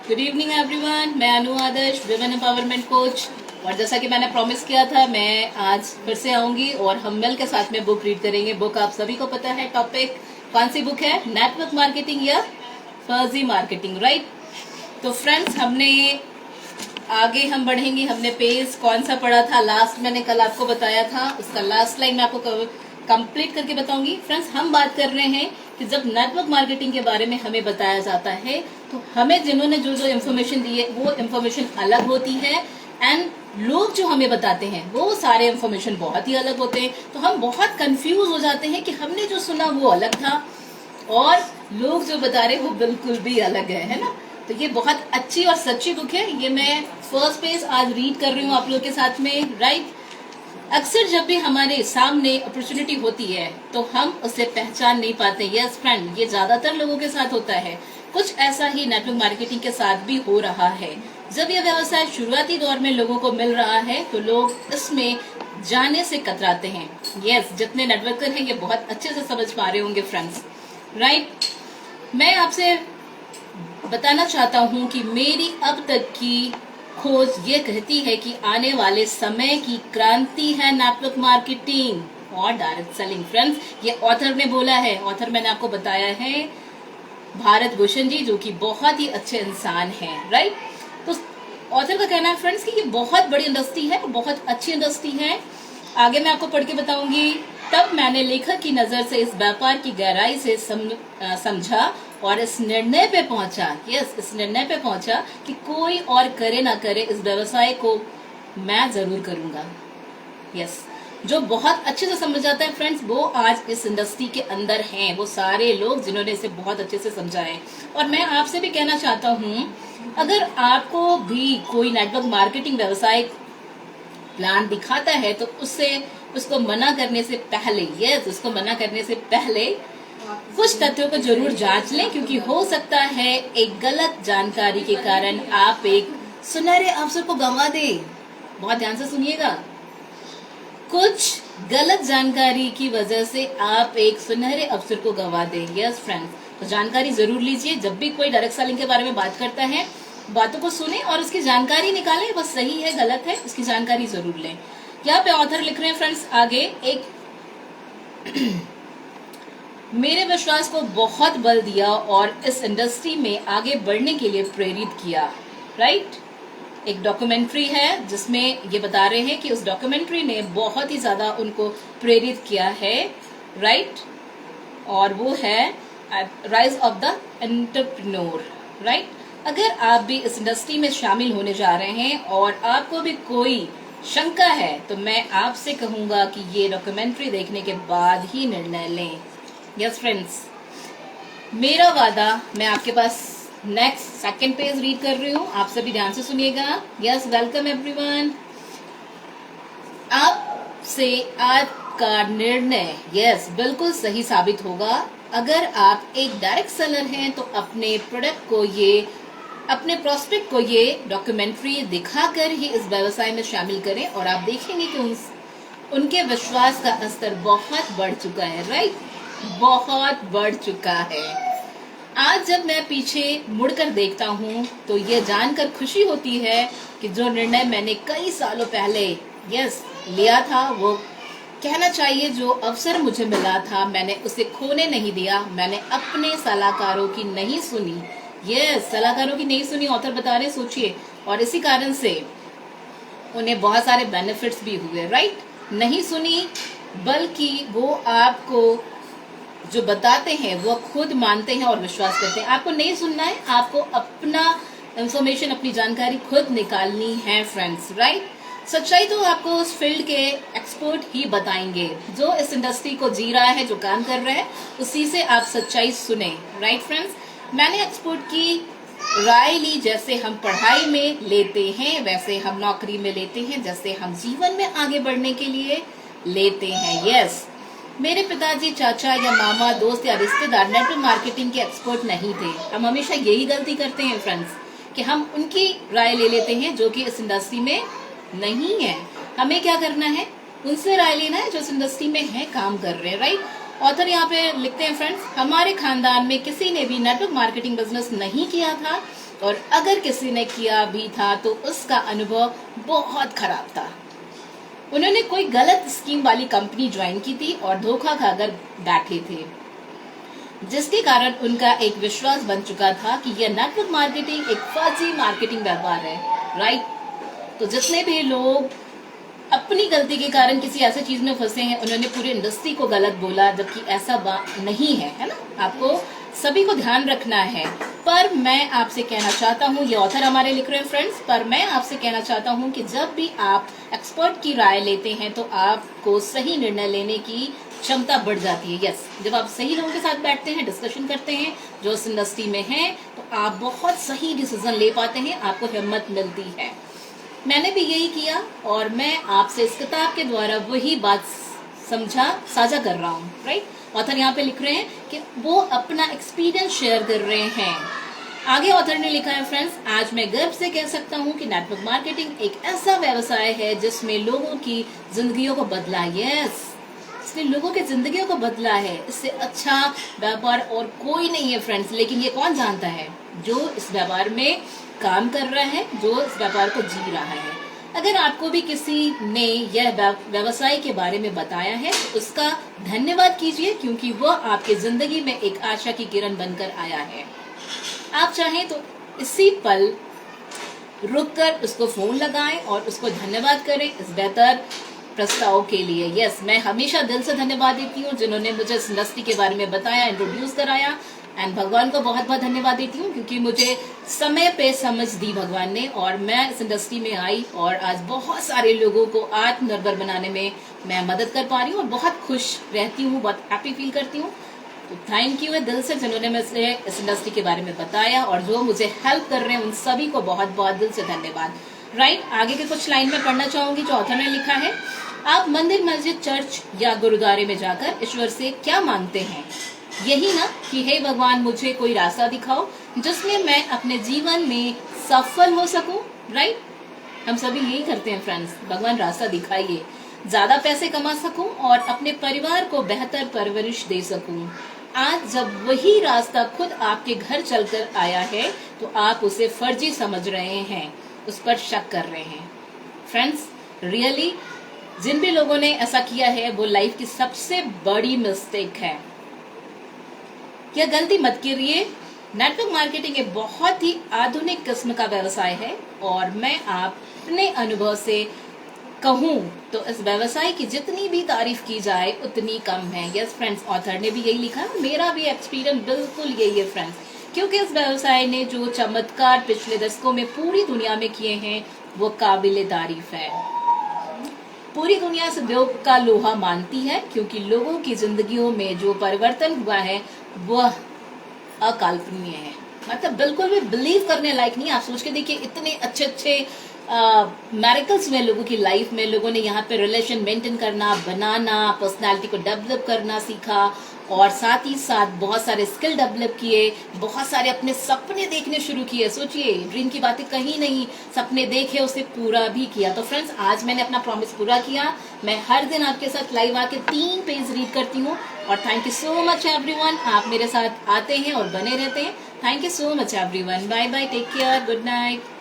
Good evening everyone, मैं अनु आदर्श, women empowerment coach. और जैसा कि मैंने प्रॉमिस किया था, मैं आज फिर से आऊंगी और हम मिल के साथ में बुक रीड करेंगे। बुक आप सभी को पता है, टॉपिक कौन सी बुक है? नेटवर्क मार्केटिंग या फर्जी मार्केटिंग, राइट। तो फ्रेंड्स, हमने आगे हम बढ़ेंगे। हमने पेज कौन सा पढ़ा था लास्ट, मैंने कल आपको बताया था, उसका लास्ट लाइन मैं आपको कंप्लीट करके बताऊंगी। फ्रेंड्स, हम बात कर रहे हैं कि जब नेटवर्क मार्केटिंग के बारे में हमें बताया जाता है तो हमें जिन्होंने जो जो इन्फॉर्मेशन दी है वो इन्फॉर्मेशन अलग होती है, एंड लोग जो हमें बताते हैं वो सारे इन्फॉर्मेशन बहुत ही अलग होते हैं। तो हम बहुत कंफ्यूज हो जाते हैं कि हमने जो सुना वो अलग था और लोग जो बता रहे वो बिल्कुल भी अलग है ना। तो ये बहुत अच्छी और सच्ची बुक है। ये मैं फर्स्ट पेज आज रीड कर रही हूँ आप लोग के साथ में, राइट। अक्सर जब भी हमारे सामने अपॉर्चुनिटी होती है तो हम उसे पहचान नहीं पाते। यस फ्रेंड, ये ज्यादातर लोगों के साथ होता है। कुछ ऐसा ही नेटवर्क मार्केटिंग के साथ भी हो रहा है। जब यह व्यवसाय शुरुआती दौर में लोगों को मिल रहा है तो लोग इसमें जाने से कतराते हैं। यस, जितने नेटवर्कर हैं ये बहुत अच्छे से समझ पा रहे होंगे फ्रेंड्स, राइट। मैं आपसे बताना चाहता हूं कि मेरी अब तक की खोज ये कहती है कि आने वाले समय की क्रांति है नेटवर्क मार्केटिंग और डायरेक्ट सेलिंग। फ्रेंड्स, ये ऑथर ने बोला है। ऑथर मैंने आपको बताया है भारत भूषण जी, जो कि बहुत ही अच्छे इंसान हैं, राइट। तो ऑथर का कहना है फ्रेंड्स कि ये बहुत बड़ी इंडस्ट्री है, बहुत अच्छी इंडस्ट्री है। आगे मैं आपको पढ़ के बताऊंगी। तब मैंने लेखक की नजर से इस व्यापार की गहराई से समझा और इस निर्णय पे पहुंचा, यस, इस निर्णय पे पहुंचा कि कोई और करे ना करे, इस व्यवसाय को मैं जरूर करूंगा। यस, जो बहुत अच्छे से समझ जाता है फ्रेंड्स, वो आज इस इंडस्ट्री के अंदर हैं। वो सारे लोग जिन्होंने इसे बहुत अच्छे से समझा है। और मैं आपसे भी कहना चाहता हूँ, अगर आपको भी कोई नेटवर्क मार्केटिंग व्यवसाय प्लान दिखाता है तो उसको मना करने से पहले, यस, उसको मना करने से पहले कुछ तथ्यों को जरूर जांच लें, क्योंकि हो सकता है एक गलत जानकारी के कारण आप एक सुनहरे अवसर को गंवा दें। बहुत ध्यान से सुनिएगा। कुछ गलत जानकारी की वजह से आप एक सुनहरे अवसर को गंवा दें। यस फ्रेंड्स, तो जानकारी जरूर लीजिए। जब भी कोई डायरेक्ट सेलिंग के बारे में बात करता है, बातों को सुने और उसकी जानकारी निकालें। बस सही है गलत है इसकी जानकारी जरूर लें। यहाँ पे ऑथर लिख रहे हैं फ्रेंड्स आगे, एक मेरे विश्वास को बहुत बल दिया और इस इंडस्ट्री में आगे बढ़ने के लिए प्रेरित किया, राइट। एक डॉक्यूमेंट्री है जिसमें ये बता रहे हैं कि उस डॉक्यूमेंट्री ने बहुत ही ज्यादा उनको प्रेरित किया है, राइट। और वो है rise of the entrepreneur, right. अगर आप भी इस इंडस्ट्री में शामिल होने जा रहे हैं और आपको भी कोई शंका है तो मैं आपसे कहूंगा कि ये डॉक्यूमेंट्री देखने के बाद ही निर्णय लें। यस फ्रेंड्स, मेरा वादा, मैं आपके पास नेक्स्ट सेकंड पेज रीड कर रही हूँ, आप सभी ध्यान से सुनिएगा। Yes, welcome everyone. आपसे आज का निर्णय यस बिल्कुल सही साबित होगा। अगर आप एक डायरेक्ट सेलर हैं तो अपने प्रोडक्ट को अपने प्रोस्पेक्ट को ये डॉक्यूमेंट्री दिखाकर ही इस व्यवसाय में शामिल करें और आप देखेंगे कि उनके विश्वास का स्तर बहुत बढ़ चुका है, राइट, बहुत बढ़ चुका है। आज जब मैं पीछे मुड़कर देखता हूँ तो ये जानकर खुशी होती है कि जो निर्णय मैंने कई सालों पहले यस लिया था, वो कहना चाहिए जो अवसर मुझे मिला था, मैंने उसे खोने नहीं दिया। मैंने अपने सलाहकारों की नहीं सुनी, यस, सलाहकारों की नहीं सुनी, ऑथर बता रहे, सोचिए। और इसी कारण से उन्हें बहुत सारे बेनिफिट्स भी हुए, राइट। नहीं सुनी, बल्कि वो आपको जो बताते हैं वो खुद मानते हैं और विश्वास करते हैं। आपको नहीं सुनना है, आपको अपना इंफॉर्मेशन, अपनी जानकारी खुद निकालनी है फ्रेंड्स, राइट। सच्चाई तो आपको उस फील्ड के एक्सपर्ट ही बताएंगे, जो इस इंडस्ट्री को जी रहा है, जो काम कर रहा है, उसी से आप सच्चाई सुने, राइट फ्रेंड्स। मैंने एक्सपर्ट की राय ली। जैसे हम पढ़ाई में लेते हैं वैसे हम नौकरी में लेते हैं, जैसे हम जीवन में आगे बढ़ने के लिए लेते हैं। यस, मेरे पिताजी, चाचा या मामा, दोस्त या रिश्तेदार नेटवर्क मार्केटिंग के एक्सपर्ट नहीं थे। हम हमेशा यही गलती करते हैं फ्रेंड्स कि हम उनकी राय ले लेते हैं जो कि इस इंडस्ट्री में नहीं है। हमें क्या करना है? उनसे राय लेना है जो इस इंडस्ट्री में है, काम कर रहे हैं, राइट। ऑथर यहाँ पे लिखते हैं फ्रेंड्स, हमारे खानदान में किसी ने भी नेटवर्क मार्केटिंग बिजनेस नहीं किया था, और अगर किसी ने किया भी था तो उसका अनुभव बहुत खराब था। उन्होंने कोई गलत स्कीम वाली कंपनी ज्वाइन की थी और धोखा खाकर बैठे थे, जिसके कारण उनका एक विश्वास बन चुका था कि यह नेटवर्क मार्केटिंग एक फर्जी मार्केटिंग व्यापार है, राइट। तो जितने भी लोग अपनी गलती के कारण किसी ऐसे चीज में फंसे हैं, उन्होंने पूरी इंडस्ट्री को गलत बोला, जबकि ऐसा नहीं है ना। आपको सभी को ध्यान रखना है। पर मैं आपसे कहना चाहता हूँ, ये ऑथर हमारे लिख रहे हैं फ्रेंड्स, पर मैं आपसे कहना चाहता हूँ कि जब भी आप एक्सपर्ट की राय लेते हैं तो आपको सही निर्णय लेने की क्षमता बढ़ जाती है। यस, जब आप सही लोगों के साथ बैठते हैं, डिस्कशन करते हैं जो इस इंडस्ट्री में हैं, तो आप बहुत सही डिसीजन ले पाते हैं, आपको हिम्मत मिलती है। मैंने भी यही किया और मैं आपसे इस किताब के द्वारा वही बात साझा कर रहा हूँ, राइट। ऑथर यहाँ पे लिख रहे हैं कि वो अपना एक्सपीरियंस शेयर कर रहे हैं। आगे ऑथर ने लिखा है फ्रेंड्स, आज मैं गर्व से कह सकता हूँ कि नेटवर्क मार्केटिंग एक ऐसा व्यवसाय है जिसमें लोगों की जिंदगियों को बदला। यस, इसने लोगों की जिंदगियों को बदला है। इससे अच्छा व्यापार और कोई नहीं है फ्रेंड्स। लेकिन ये कौन जानता है? जो इस व्यापार में काम कर रहा है, जो इस व्यापार को जी रहा है। अगर आपको भी किसी ने यह व्यवसाय के बारे में बताया है, उसका धन्यवाद कीजिए, क्योंकि वह आपके जिंदगी में एक आशा की किरण बनकर आया है। आप चाहें तो इसी पल रुककर उसको फोन लगाएं और उसको धन्यवाद करें इस बेहतर प्रस्ताव के लिए। यस, मैं हमेशा दिल से धन्यवाद देती हूँ जिन्होंने मुझे इस इंडस्ट्री के बारे में बताया, इंट्रोड्यूस कराया। एंड भगवान को बहुत बहुत धन्यवाद देती हूँ, क्योंकि मुझे समय पे समझ दी भगवान ने, और मैं इस इंडस्ट्री में आई और आज बहुत सारे लोगों को आत्मनिर्भर बनाने में मैं मदद कर पा रही हूँ और बहुत खुश रहती हूँ, बहुत हैप्पी फील करती हूँ। तो थैंक यू है दिल से जिन्होंने मुझे इस इंडस्ट्री के बारे में बताया, और जो मुझे हेल्प कर रहे हैं उन सभी को बहुत बहुत दिल से धन्यवाद। राइट, आगे के कुछ लाइन में पढ़ना चाहूंगी जो ऑथर ने लिखा है। आप मंदिर, मस्जिद, चर्च या गुरुद्वारे में जाकर ईश्वर से क्या मांगते हैं? यही ना कि हे भगवान, मुझे कोई रास्ता दिखाओ जिसमें मैं अपने जीवन में सफल हो सकूं। राइट, हम सभी यही करते हैं फ्रेंड्स, भगवान रास्ता दिखाइए, ज्यादा पैसे कमा सकूं और अपने परिवार को बेहतर परवरिश दे सकूं। आज जब वही रास्ता खुद आपके घर चलकर आया है तो आप उसे फर्जी समझ रहे हैं, उस पर शक कर रहे हैं। फ्रेंड्स, रियली जिन भी लोगों ने ऐसा किया है वो लाइफ की सबसे बड़ी मिस्टेक है। यह गलती मत करिए। नेटवर्क मार्केटिंग एक बहुत ही आधुनिक किस्म का व्यवसाय है, और मैं अपने अनुभव से कहूँ तो इस व्यवसाय की जितनी भी तारीफ की जाए उतनी कम है। यस फ्रेंड्स, ऑथर ने भी यही लिखा, मेरा भी एक्सपीरियंस बिल्कुल यही है फ्रेंड्स, क्योंकि इस व्यवसाय ने जो चमत्कार पिछले दशकों में पूरी दुनिया में किए हैं वो काबिले तारीफ है। पूरी दुनिया इस उद्योग का लोहा मानती है, क्योंकि लोगों की जिंदगियों में जो परिवर्तन हुआ है वह अकल्पनीय है। मतलब बिल्कुल भी बिलीव करने लायक नहीं। आप सोच के देखिए, इतने अच्छे अच्छे मैरिकल्स हुए लोगों की लाइफ में। लोगों ने यहाँ पे रिलेशन मेंटेन करना, बनाना, पर्सनालिटी को डेवलप करना सीखा, और साथ ही साथ बहुत सारे स्किल डेवलप किए, बहुत सारे अपने सपने देखने शुरू किए। सोचिए, ड्रीम की बातें कहीं नहीं, सपने देखे, उसे पूरा भी किया। तो फ्रेंड्स, आज मैंने अपना प्रॉमिस पूरा किया। मैं हर दिन आपके साथ लाइव आके 3 पेज रीड करती हूँ, और thank you so much everyone. आप मेरे साथ आते हैं और बने रहते हैं। Thank you so much everyone. Bye bye, take care, good night.